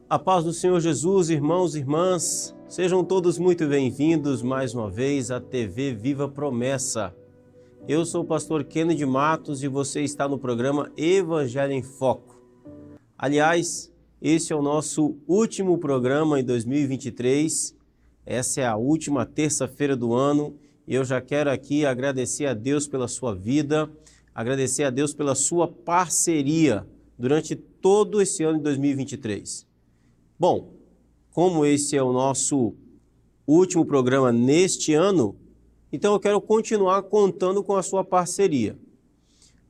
A paz do Senhor Jesus, irmãos e irmãs, sejam todos muito bem-vindos mais uma vez à TV Viva Promessa. Eu sou o pastor Kennedy Matos e você está no programa Evangelho em Foco. Aliás, esse é o nosso último programa em 2023, essa é a última terça-feira do ano e eu já quero aqui agradecer a Deus pela sua vida, agradecer a Deus pela sua parceria durante todo esse ano de 2023. Bom, como esse é o nosso último programa neste ano, então eu quero continuar contando com a sua parceria.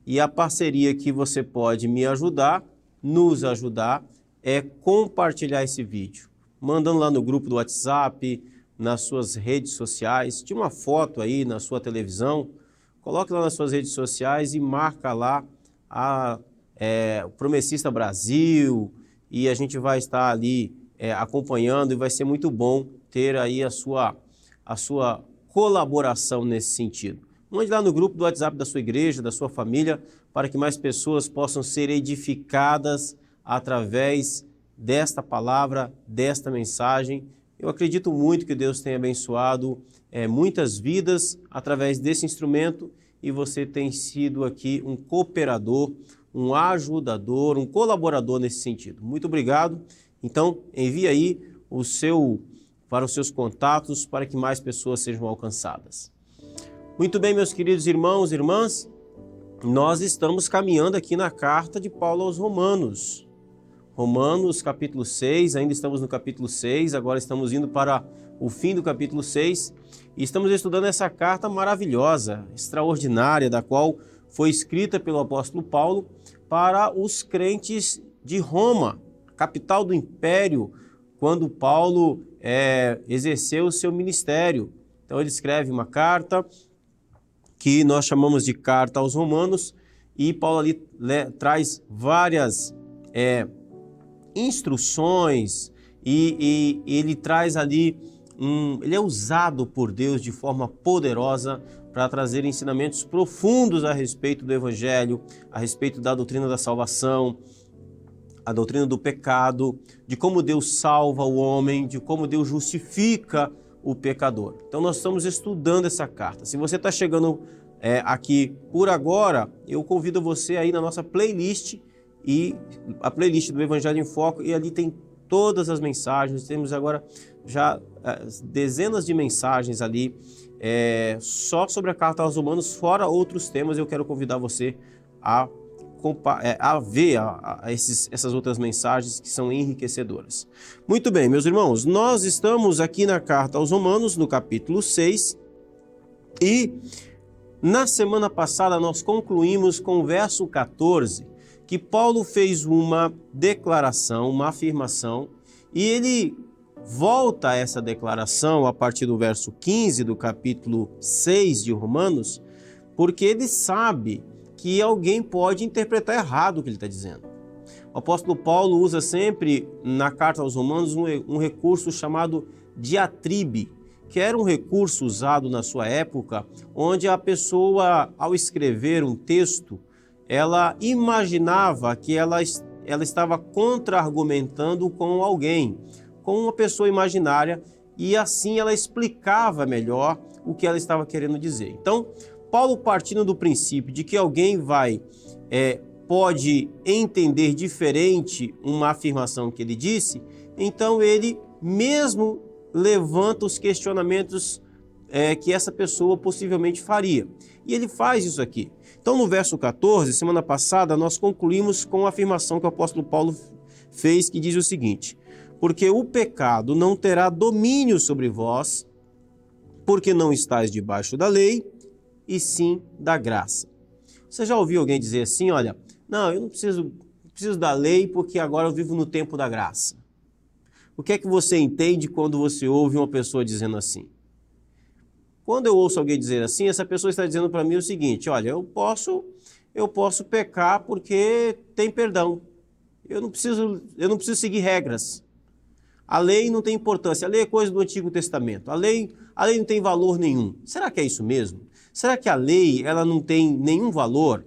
E a parceria que você pode me ajudar, nos ajudar, é compartilhar esse vídeo. Mandando lá no grupo do WhatsApp, nas suas redes sociais, tira uma foto aí na sua televisão, coloque lá nas suas redes sociais e marca lá o Promessista Brasil, e a gente vai estar ali acompanhando e vai ser muito bom ter aí a sua colaboração nesse sentido. Mande lá no grupo do WhatsApp da sua igreja, da sua família, para que mais pessoas possam ser edificadas através desta palavra, desta mensagem. Eu acredito muito que Deus tenha abençoado muitas vidas através desse instrumento e você tem sido aqui um cooperador, um ajudador, um colaborador nesse sentido. Muito obrigado. Então, envie aí para os seus contatos para que mais pessoas sejam alcançadas. Muito bem, meus queridos irmãos e irmãs, nós estamos caminhando aqui na carta de Paulo aos Romanos. Romanos, capítulo 6, ainda estamos no capítulo 6, agora estamos indo para o fim do capítulo 6 e estamos estudando essa carta maravilhosa, extraordinária, da qual foi escrita pelo apóstolo Paulo para os crentes de Roma, capital do império, quando Paulo exerceu o seu ministério. Então ele escreve uma carta que nós chamamos de Carta aos Romanos e Paulo ali traz várias instruções e ele traz ali, ele é usado por Deus de forma poderosa para trazer ensinamentos profundos a respeito do Evangelho, a respeito da doutrina da salvação, a doutrina do pecado, de como Deus salva o homem, de como Deus justifica o pecador. Então nós estamos estudando essa carta. Se você está chegando aqui por agora, eu convido você aí na nossa playlist, e a playlist do Evangelho em Foco, e ali tem todas as mensagens, temos agora já dezenas de mensagens ali, só sobre a Carta aos Romanos, fora outros temas. Eu quero convidar você a ver essas outras mensagens que são enriquecedoras. Muito bem, meus irmãos, nós estamos aqui na Carta aos Romanos, no capítulo 6, e na semana passada nós concluímos com o verso 14, que Paulo fez uma declaração, uma afirmação, e ele volta a essa declaração a partir do verso 15 do capítulo 6 de Romanos, porque ele sabe que alguém pode interpretar errado o que ele está dizendo. O apóstolo Paulo usa sempre na carta aos Romanos um recurso chamado diatribe, que era um recurso usado na sua época, onde a pessoa, ao escrever um texto, ela imaginava que ela estava contra-argumentando com alguém, com uma pessoa imaginária, e assim ela explicava melhor o que ela estava querendo dizer. Então, Paulo, partindo do princípio de que alguém pode entender diferente uma afirmação que ele disse, então ele mesmo levanta os questionamentos que essa pessoa possivelmente faria. E ele faz isso aqui. Então, no verso 14, semana passada, nós concluímos com a afirmação que o apóstolo Paulo fez, que diz o seguinte: porque o pecado não terá domínio sobre vós, porque não estáis debaixo da lei, e sim da graça. Você já ouviu alguém dizer assim, olha, não, eu não preciso da lei porque agora eu vivo no tempo da graça? O que é que você entende quando você ouve uma pessoa dizendo assim? Quando eu ouço alguém dizer assim, essa pessoa está dizendo para mim o seguinte: olha, eu posso pecar porque tem perdão. Eu não preciso seguir regras. A lei não tem importância. A lei é coisa do Antigo Testamento. A lei não tem valor nenhum. Será que é isso mesmo? Será que a lei ela não tem nenhum valor?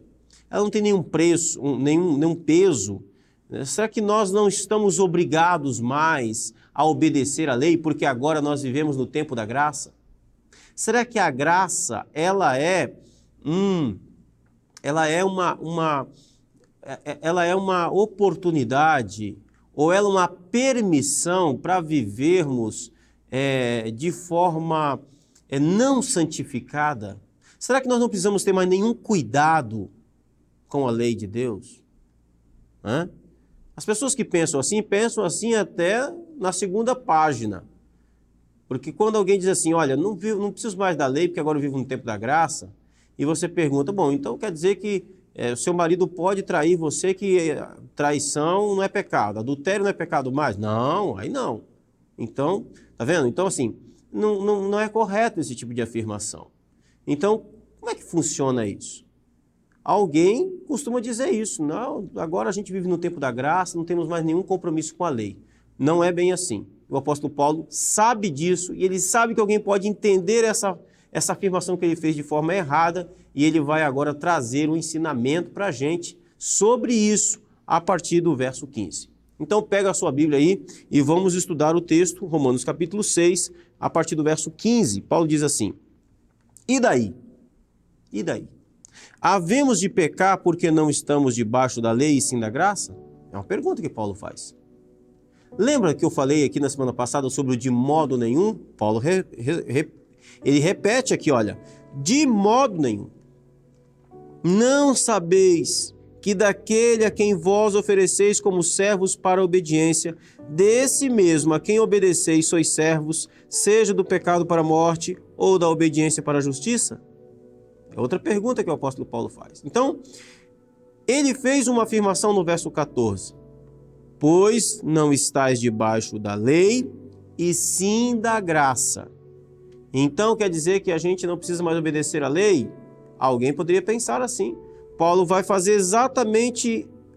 Ela não tem nenhum preço, nenhum peso Será que nós não estamos obrigados mais a obedecer à lei porque agora nós vivemos no tempo da graça? Será que a graça, ela é uma oportunidade ou ela é uma permissão para vivermos de forma não santificada? Será que nós não precisamos ter mais nenhum cuidado com a lei de Deus? As pessoas que pensam assim até na segunda página. Porque quando alguém diz assim, olha, não preciso mais da lei porque agora eu vivo no tempo da graça, e você pergunta, bom, então quer dizer que o seu marido pode trair você, que traição não é pecado, adultério não é pecado mais? Não, aí não. Então, tá vendo? Então, assim, não é correto esse tipo de afirmação. Então, como é que funciona isso? Alguém costuma dizer isso, não, agora a gente vive no tempo da graça, não temos mais nenhum compromisso com a lei. Não é bem assim. O apóstolo Paulo sabe disso e ele sabe que alguém pode entender essa afirmação que ele fez de forma errada e ele vai agora trazer um ensinamento para a gente sobre isso a partir do verso 15. Então pega a sua Bíblia aí e vamos estudar o texto, Romanos capítulo 6, a partir do verso 15. Paulo diz assim, e daí? E daí? Havemos de pecar porque não estamos debaixo da lei e sim da graça? É uma pergunta que Paulo faz. Lembra que eu falei aqui na semana passada sobre o de modo nenhum? Paulo ele repete aqui, olha, de modo nenhum. Não sabeis que daquele a quem vós ofereceis como servos para a obediência, desse mesmo a quem obedeceis sois servos, seja do pecado para a morte ou da obediência para a justiça? É outra pergunta que o apóstolo Paulo faz. Então, ele fez uma afirmação no verso 14. Pois não estáis debaixo da lei, e sim da graça. Então, quer dizer que a gente não precisa mais obedecer à lei? Alguém poderia pensar assim. Paulo vai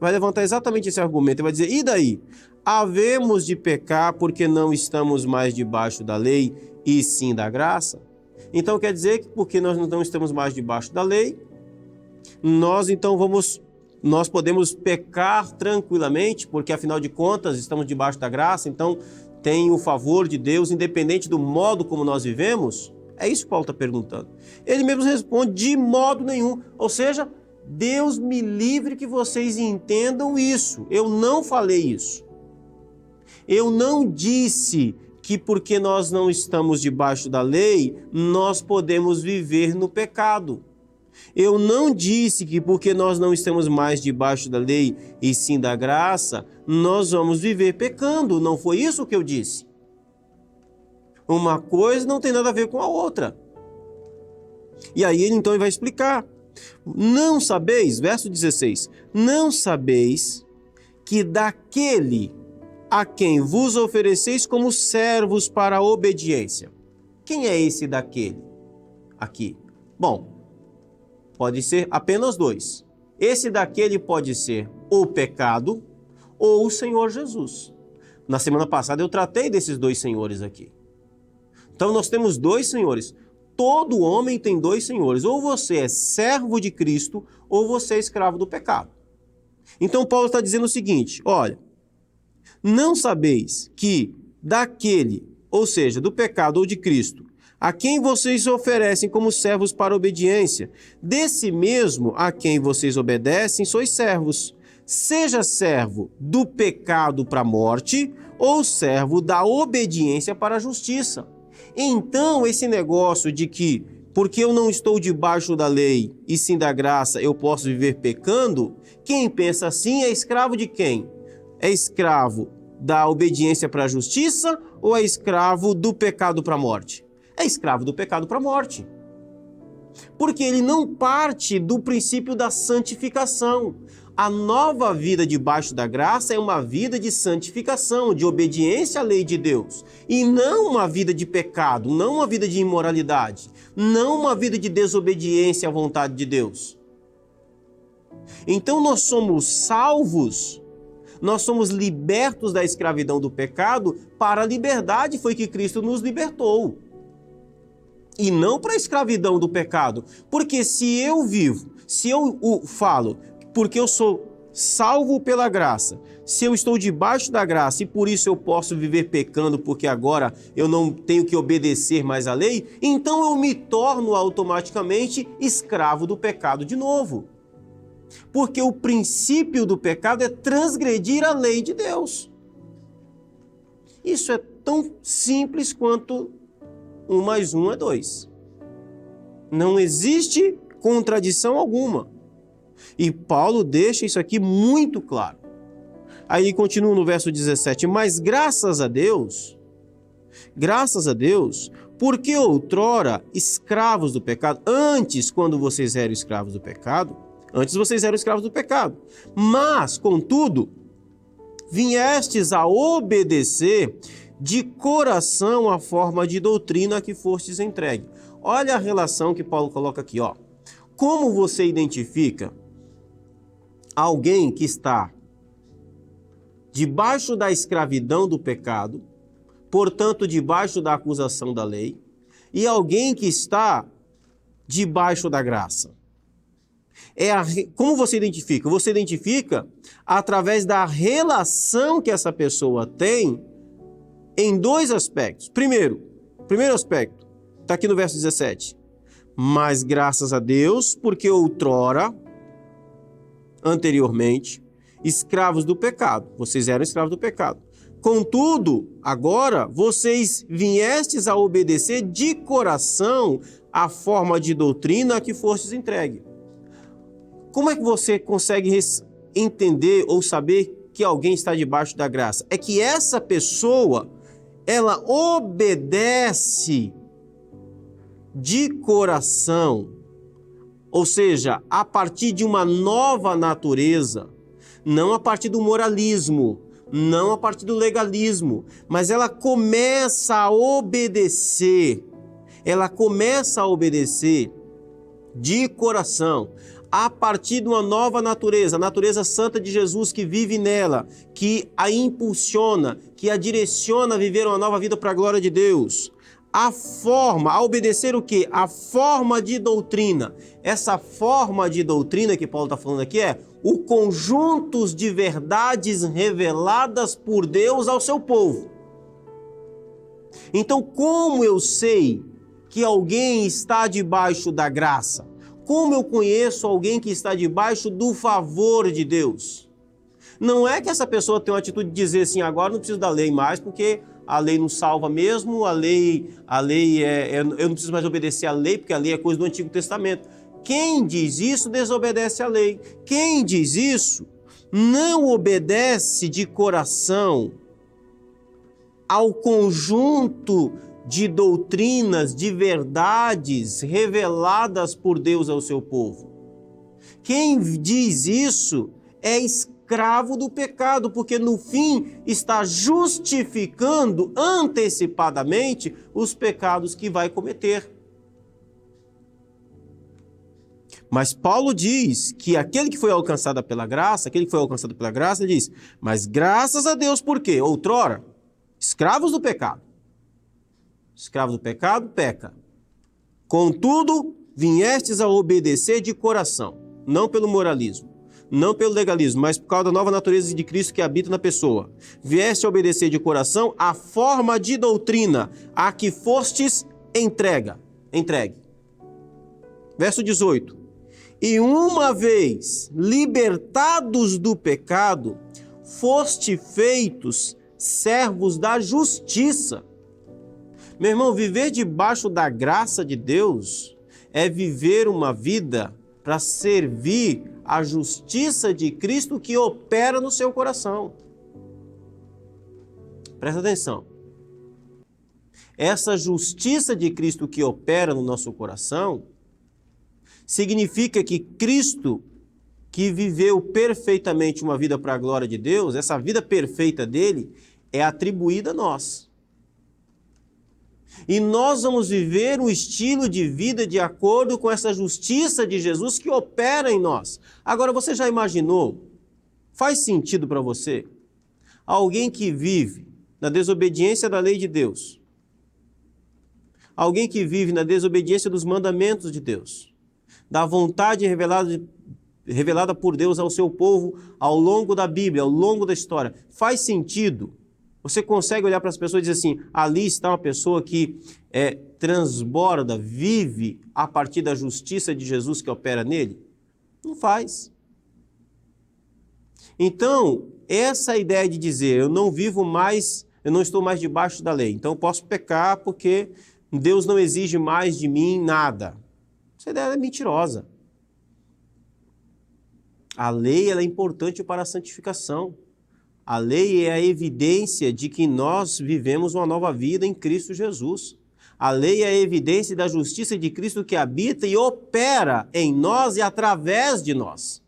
levantar exatamente esse argumento. Ele vai dizer, e daí? Havemos de pecar porque não estamos mais debaixo da lei, e sim da graça? Então quer dizer que porque nós não estamos mais debaixo da lei, nós podemos pecar tranquilamente, porque afinal de contas estamos debaixo da graça, então tem o favor de Deus, independente do modo como nós vivemos? É isso que Paulo está perguntando. Ele mesmo responde, de modo nenhum. Ou seja, Deus me livre que vocês entendam isso. Eu não falei isso. Eu não disse que porque nós não estamos debaixo da lei, nós podemos viver no pecado. Eu não disse que porque nós não estamos mais debaixo da lei e sim da graça, nós vamos viver pecando. Não foi isso que eu disse. Uma coisa não tem nada a ver com a outra. E aí ele vai explicar. Não sabeis, verso 16, não sabeis que daquele a quem vos ofereceis como servos para a obediência. Quem é esse daquele aqui? Bom, pode ser apenas dois. Esse daquele pode ser o pecado ou o Senhor Jesus. Na semana passada eu tratei desses dois senhores aqui. Então nós temos dois senhores. Todo homem tem dois senhores. Ou você é servo de Cristo ou você é escravo do pecado. Então Paulo está dizendo o seguinte, olha, não sabeis que daquele, ou seja, do pecado ou de Cristo, a quem vocês oferecem como servos para a obediência, desse mesmo a quem vocês obedecem, sois servos. Seja servo do pecado para a morte ou servo da obediência para a justiça. Então, esse negócio de que, porque eu não estou debaixo da lei e sim da graça, eu posso viver pecando, quem pensa assim é escravo de quem? É escravo da obediência para a justiça ou é escravo do pecado para a morte? É escravo do pecado para a morte. Porque ele não parte do princípio da santificação. A nova vida debaixo da graça é uma vida de santificação, de obediência à lei de Deus. E não uma vida de pecado, não uma vida de imoralidade, não uma vida de desobediência à vontade de Deus. Então nós somos salvos, nós somos libertos da escravidão do pecado, para a liberdade foi que Cristo nos libertou. E não para a escravidão do pecado. Porque se eu vivo, se eu falo, porque eu sou salvo pela graça, se eu estou debaixo da graça e por isso eu posso viver pecando porque agora eu não tenho que obedecer mais à lei, então eu me torno automaticamente escravo do pecado de novo. Porque o princípio do pecado é transgredir a lei de Deus. Isso é tão simples quanto 1 mais 1 é 2. Não existe contradição alguma. E Paulo deixa isso aqui muito claro. Aí continua no verso 17, mas graças a Deus, porque outrora escravos do pecado, antes quando vocês eram escravos do pecado, mas, contudo, viestes a obedecer de coração a forma de doutrina a que fostes entregue. Olha a relação que Paulo coloca aqui, ó. Como você identifica alguém que está debaixo da escravidão do pecado, portanto, debaixo da acusação da lei, e alguém que está debaixo da graça? Como você identifica? Você identifica através da relação que essa pessoa tem em 2 aspectos. Primeiro aspecto, está aqui no verso 17. Mas graças a Deus, porque outrora, anteriormente, escravos do pecado. Vocês eram escravos do pecado. Contudo, agora, vocês viestes a obedecer de coração a forma de doutrina a que fostes entregue. Como é que você consegue entender ou saber que alguém está debaixo da graça? É que essa pessoa, ela obedece de coração, ou seja, a partir de uma nova natureza, não a partir do moralismo, não a partir do legalismo, mas ela começa a obedecer, de coração, a partir de uma nova natureza, a natureza santa de Jesus que vive nela, que a impulsiona, que a direciona a viver uma nova vida para a glória de Deus. A obedecer o quê? A forma de doutrina. Essa forma de doutrina que Paulo está falando aqui é o conjunto de verdades reveladas por Deus ao seu povo. Então, como eu sei que alguém está debaixo da graça? Como eu conheço alguém que está debaixo do favor de Deus? Não é que essa pessoa tem uma atitude de dizer assim, agora não preciso da lei mais, porque a lei não salva mesmo, eu não preciso mais obedecer à lei, porque a lei é coisa do Antigo Testamento. Quem diz isso desobedece à lei. Quem diz isso não obedece de coração ao conjunto de doutrinas, de verdades reveladas por Deus ao seu povo. Quem diz isso é escravo do pecado, porque no fim está justificando antecipadamente os pecados que vai cometer. Mas Paulo diz que aquele que foi alcançado pela graça, diz, mas graças a Deus, por quê? Outrora, escravos do pecado, peca. Contudo, viestes a obedecer de coração, não pelo moralismo, não pelo legalismo, mas por causa da nova natureza de Cristo que habita na pessoa. Vieste a obedecer de coração a forma de doutrina a que fostes entregue. Verso 18. E uma vez libertados do pecado, foste feitos servos da justiça. Meu irmão, viver debaixo da graça de Deus é viver uma vida para servir a justiça de Cristo que opera no seu coração. Presta atenção. Essa justiça de Cristo que opera no nosso coração significa que Cristo, que viveu perfeitamente uma vida para a glória de Deus, essa vida perfeita dele é atribuída a nós. E nós vamos viver um estilo de vida de acordo com essa justiça de Jesus que opera em nós. Agora, você já imaginou? Faz sentido para você? Alguém que vive na desobediência da lei de Deus. Alguém que vive na desobediência dos mandamentos de Deus. Da vontade revelada revelada por Deus ao seu povo ao longo da Bíblia, ao longo da história. Faz sentido? Você consegue olhar para as pessoas e dizer assim, ali está uma pessoa que transborda, vive a partir da justiça de Jesus que opera nele? Não faz. Então, essa ideia de dizer, eu não vivo mais, eu não estou mais debaixo da lei, então eu posso pecar porque Deus não exige mais de mim nada. Essa ideia é mentirosa. A lei ela é importante para a santificação. A lei é a evidência de que nós vivemos uma nova vida em Cristo Jesus. A lei é a evidência da justiça de Cristo que habita e opera em nós e através de nós.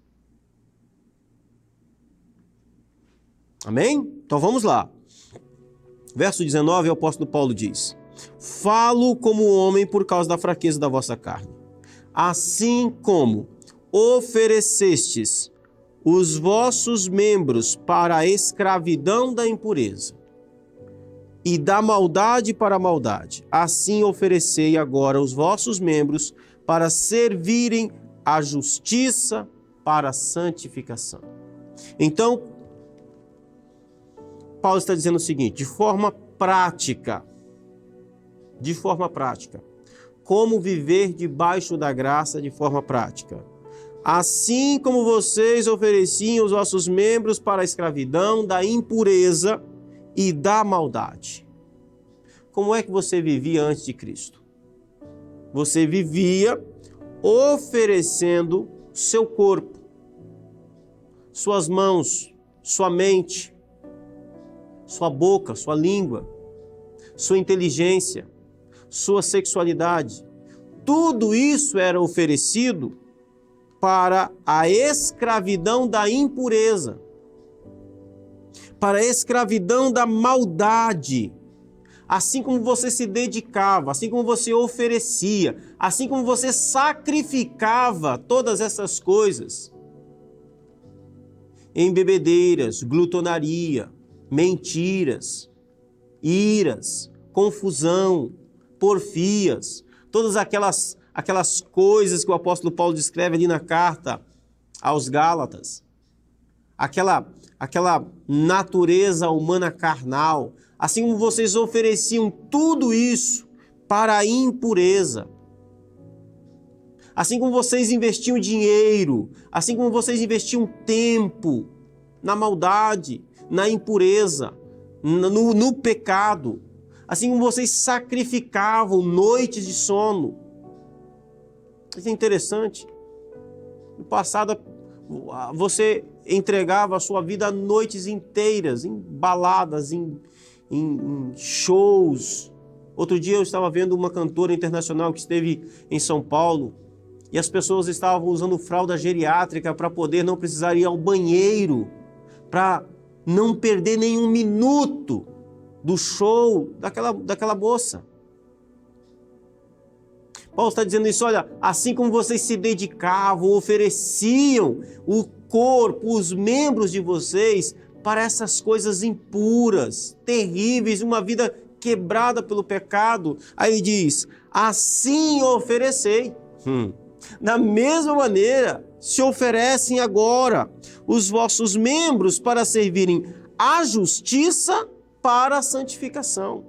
Amém? Então vamos lá. Verso 19, o apóstolo Paulo diz: falo como homem por causa da fraqueza da vossa carne. Assim como oferecestes os vossos membros para a escravidão da impureza e da maldade para a maldade, assim oferecei agora os vossos membros para servirem à justiça para a santificação. Então, Paulo está dizendo o seguinte, de forma prática, como viver debaixo da graça de forma prática. Assim como vocês ofereciam os vossos membros para a escravidão da impureza e da maldade. Como é que você vivia antes de Cristo? Você vivia oferecendo seu corpo, suas mãos, sua mente, sua boca, sua língua, sua inteligência, sua sexualidade. Tudo isso era oferecido para a escravidão da impureza, para a escravidão da maldade. Assim como você se dedicava, assim como você oferecia, assim como você sacrificava todas essas coisas em bebedeiras, glutonaria, mentiras, iras, confusão, porfias, todas aquelas coisas que o apóstolo Paulo descreve ali na carta aos Gálatas, aquela natureza humana carnal, assim como vocês ofereciam tudo isso para a impureza, assim como vocês investiam dinheiro, assim como vocês investiam tempo na maldade, na impureza, no pecado, assim como vocês sacrificavam noites de sono. Isso é interessante. No passado, você entregava a sua vida a noites inteiras, em baladas, em shows. Outro dia eu estava vendo uma cantora internacional que esteve em São Paulo e as pessoas estavam usando fralda geriátrica para poder não precisar ir ao banheiro, para não perder nenhum minuto do show daquela moça. Paulo está dizendo isso, olha, assim como vocês se dedicavam, ofereciam o corpo, os membros de vocês para essas coisas impuras, terríveis, uma vida quebrada pelo pecado. Aí ele diz, assim oferecei. Da mesma maneira, se oferecem agora os vossos membros para servirem à justiça para a santificação.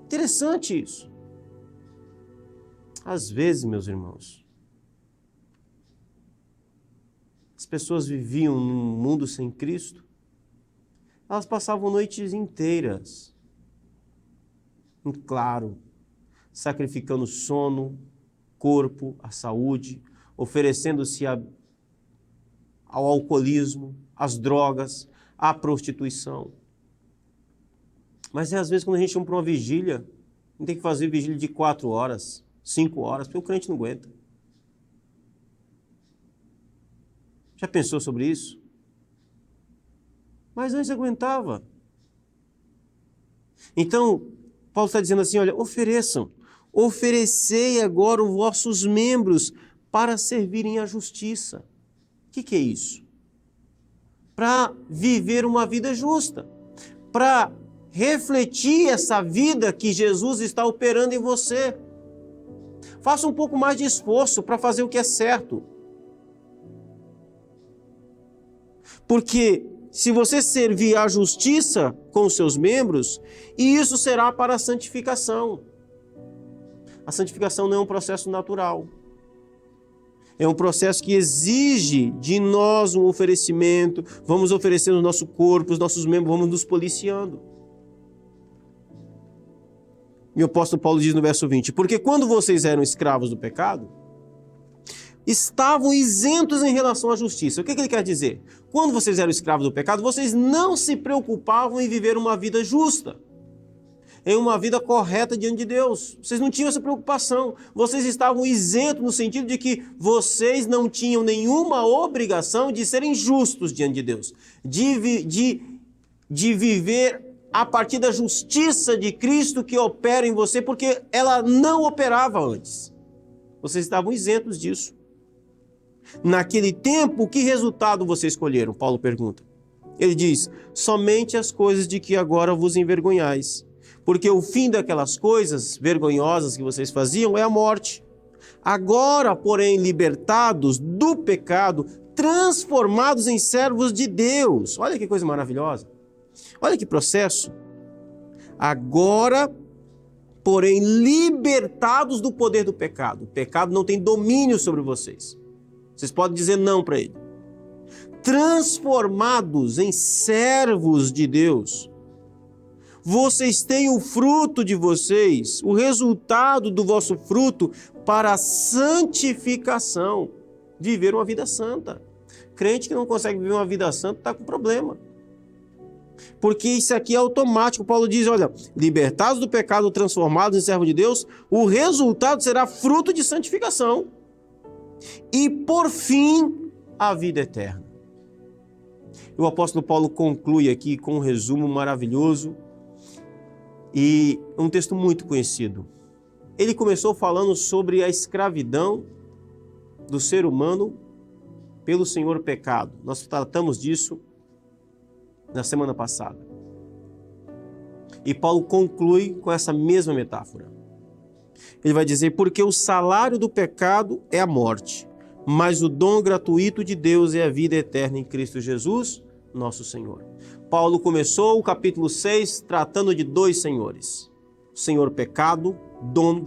Interessante isso. Às vezes, meus irmãos, as pessoas viviam num mundo sem Cristo, elas passavam noites inteiras, em claro, sacrificando sono, corpo, a saúde, oferecendo-se ao alcoolismo, às drogas, à prostituição. Mas às vezes quando a gente chama para uma vigília, a gente tem que fazer vigília de 4 horas, 5 horas, porque o crente não aguenta. Já pensou sobre isso? Mas antes aguentava. Então, Paulo está dizendo assim, olha, oferecei agora os vossos membros para servirem à justiça. O que é isso? Para viver uma vida justa, para refletir essa vida que Jesus está operando em você, Faça um pouco mais de esforço para fazer o que é certo. Porque se você servir à justiça com os seus membros, isso será para a santificação. A santificação não é um processo natural. É um processo que exige de nós um oferecimento, vamos oferecendo o nosso corpo, os nossos membros, vamos nos policiando. E o apóstolo Paulo diz no verso 20, porque quando vocês eram escravos do pecado, estavam isentos em relação à justiça. O que ele quer dizer? Quando vocês eram escravos do pecado, vocês não se preocupavam em viver uma vida justa, em uma vida correta diante de Deus. Vocês não tinham essa preocupação. Vocês estavam isentos no sentido de que vocês não tinham nenhuma obrigação de serem justos diante de Deus, de viver a partir da justiça de Cristo que opera em você, porque ela não operava antes. Vocês estavam isentos disso. Naquele tempo, que resultado vocês escolheram? Paulo pergunta. Ele diz, somente as coisas de que agora vos envergonhais. Porque o fim daquelas coisas vergonhosas que vocês faziam é a morte. Agora, porém, libertados do pecado, transformados em servos de Deus. Olha que coisa maravilhosa. Olha que processo. Agora, porém, libertados do poder do pecado. O pecado não tem domínio sobre vocês. Vocês podem dizer não para ele. Transformados em servos de Deus. Vocês têm o fruto de vocês, o resultado do vosso fruto para a santificação. Viver uma vida santa. Crente que não consegue viver uma vida santa está com problema. Porque isso aqui é automático. Paulo diz, olha, libertados do pecado, transformados em servo de Deus, o resultado será fruto de santificação. E, por fim, a vida eterna. O apóstolo Paulo conclui aqui com um resumo maravilhoso e um texto muito conhecido. Ele começou falando sobre a escravidão do ser humano pelo senhor pecado. Nós tratamos disso na semana passada. E Paulo conclui com essa mesma metáfora. Ele vai dizer, porque o salário do pecado é a morte, mas o dom gratuito de Deus é a vida eterna em Cristo Jesus, nosso Senhor. Paulo começou o capítulo 6 tratando de dois senhores. O senhor pecado, dono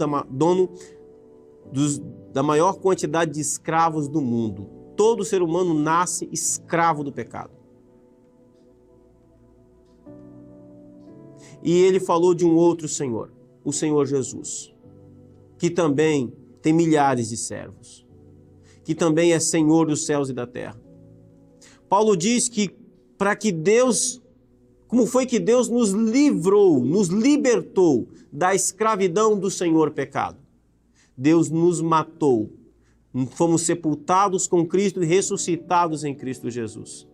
da maior quantidade de escravos do mundo. Todo ser humano nasce escravo do pecado. E ele falou de um outro Senhor, o Senhor Jesus, que também tem milhares de servos, que também é Senhor dos céus e da terra. Paulo diz que para que Deus, como foi que Deus nos livrou, nos libertou da escravidão do Senhor pecado? Deus nos matou, fomos sepultados com Cristo e ressuscitados em Cristo Jesus.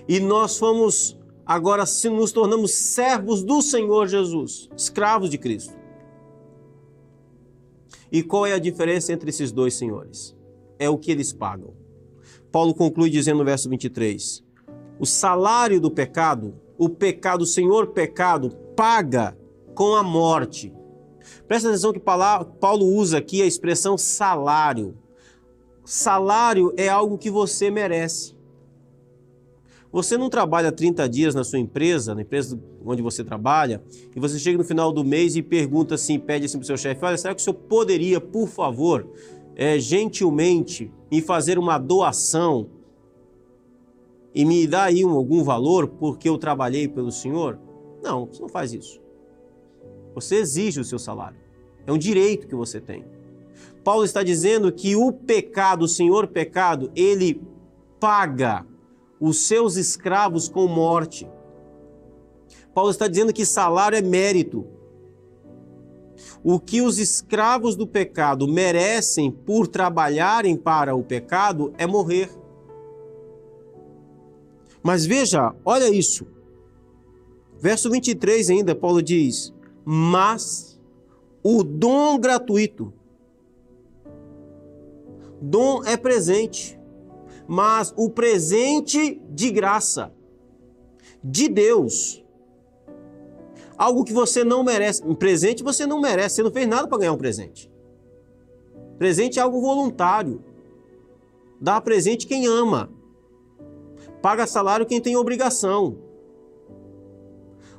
E nós fomos, agora nos tornamos servos do Senhor Jesus, escravos de Cristo. E qual é a diferença entre esses dois senhores? É o que eles pagam. Paulo conclui dizendo no verso 23, o salário do pecado, o senhor pecado, paga com a morte. Presta atenção que Paulo usa aqui a expressão salário. Salário é algo que você merece. Você não trabalha 30 dias na sua empresa, na empresa onde você trabalha, e você chega no final do mês e pergunta assim, pede assim para o seu chefe, olha, será que o senhor poderia, por favor, gentilmente, me fazer uma doação e me dar aí algum valor porque eu trabalhei pelo senhor? Não, você não faz isso. Você exige o seu salário. É um direito que você tem. Paulo está dizendo que o pecado, o senhor pecado, ele paga os seus escravos com morte. Paulo está dizendo que salário é mérito. O que os escravos do pecado merecem por trabalharem para o pecado é morrer. Mas veja, olha isso. Verso 23 ainda, Paulo diz, mas o dom gratuito. Dom é presente, mas o presente de graça, de Deus. Algo que você não merece. Um presente você não merece, você não fez nada para ganhar um presente. Presente é algo voluntário. Dá presente quem ama. Paga salário quem tem obrigação.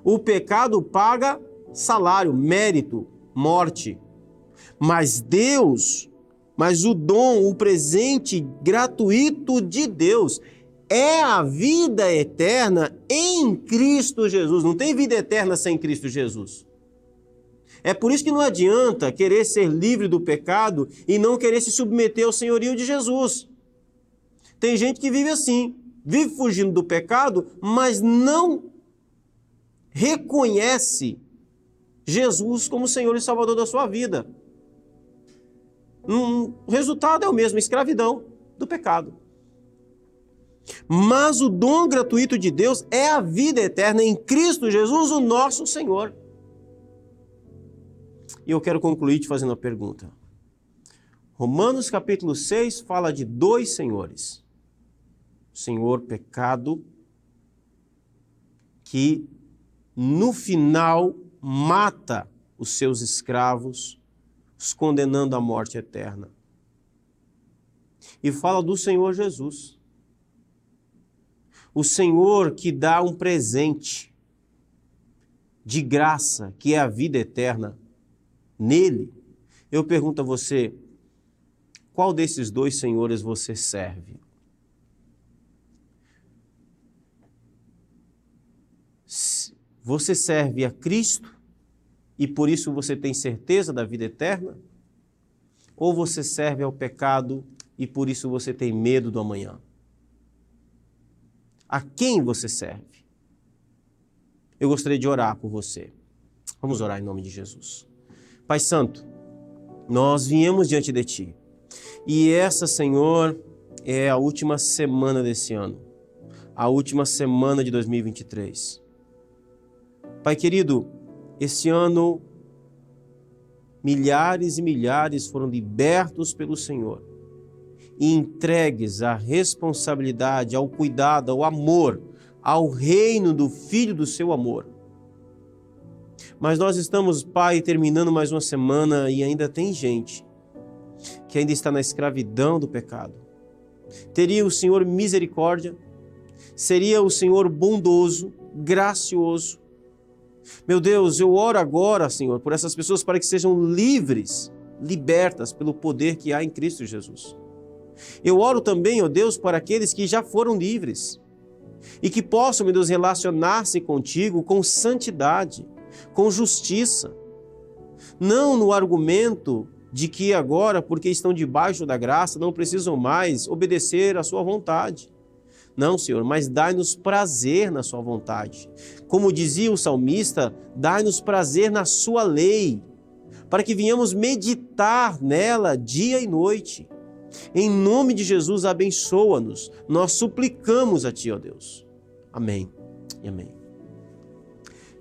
O pecado paga salário, mérito, morte. Mas Deus, o dom, o presente gratuito de Deus é a vida eterna em Cristo Jesus. Não tem vida eterna sem Cristo Jesus. É por isso que não adianta querer ser livre do pecado e não querer se submeter ao senhorio de Jesus. Tem gente que vive assim, vive fugindo do pecado, mas não reconhece Jesus como Senhor e Salvador da sua vida. O resultado é o mesmo, escravidão do pecado. Mas o dom gratuito de Deus é a vida eterna em Cristo Jesus, o nosso Senhor. E eu quero concluir te fazendo uma pergunta. Romanos capítulo 6 fala de dois senhores. O senhor pecado, que no final mata os seus escravos, os condenando à morte eterna. E fala do Senhor Jesus. O Senhor que dá um presente de graça, que é a vida eterna. Nele, eu pergunto a você, qual desses dois senhores você serve? Você serve a Cristo e por isso você tem certeza da vida eterna? Ou você serve ao pecado e por isso você tem medo do amanhã? A quem você serve? Eu gostaria de orar por você. Vamos orar em nome de Jesus. Pai Santo, nós viemos diante de Ti. E essa, Senhor, é a última semana desse ano. A última semana de 2023. Pai querido, esse ano, milhares e milhares foram libertos pelo Senhor e entregues à responsabilidade, ao cuidado, ao amor, ao reino do Filho do seu amor. Mas nós estamos, Pai, terminando mais uma semana e ainda tem gente que ainda está na escravidão do pecado. Teria o Senhor misericórdia? Seria o Senhor bondoso, gracioso? Meu Deus, eu oro agora, Senhor, por essas pessoas para que sejam livres, libertas pelo poder que há em Cristo Jesus. Eu oro também, ó Deus, para aqueles que já foram livres e que possam, meu Deus, relacionar-se contigo com santidade, com justiça, não no argumento de que agora, porque estão debaixo da graça, não precisam mais obedecer à sua vontade. Não, Senhor, mas dai-nos prazer na sua vontade. Como dizia o salmista, dai-nos prazer na sua lei, para que venhamos meditar nela dia e noite. Em nome de Jesus, abençoa-nos. Nós suplicamos a Ti, ó Deus. Amém e amém.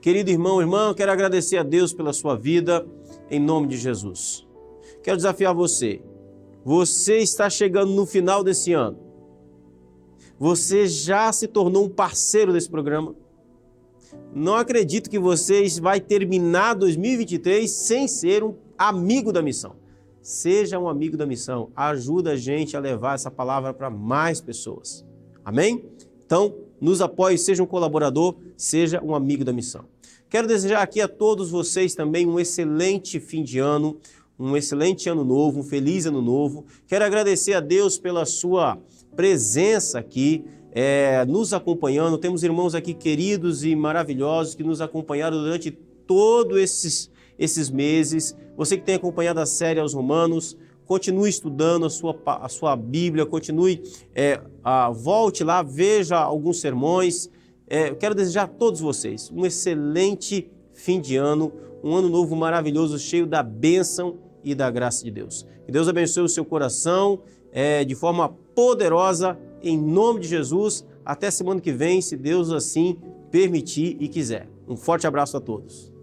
Querido irmão, irmã, eu quero agradecer a Deus pela sua vida, em nome de Jesus. Quero desafiar você. Você está chegando no final desse ano. Você já se tornou um parceiro desse programa. Não acredito que você vai terminar 2023 sem ser um amigo da missão. Seja um amigo da missão. Ajuda a gente a levar essa palavra para mais pessoas. Amém? Então, nos apoie, seja um colaborador, seja um amigo da missão. Quero desejar aqui a todos vocês também um excelente fim de ano, um excelente ano novo, um feliz ano novo. Quero agradecer a Deus pela sua presença aqui, nos acompanhando. Temos irmãos aqui queridos e maravilhosos que nos acompanharam durante todos esses meses. Você que tem acompanhado a série aos Romanos, continue estudando a sua Bíblia, continue, volte lá, veja alguns sermões. Eu quero desejar a todos vocês um excelente fim de ano, um ano novo maravilhoso, cheio da bênção e da graça de Deus. Que Deus abençoe o seu coração de forma poderosa, em nome de Jesus. Até semana que vem, se Deus assim permitir e quiser. Um forte abraço a todos.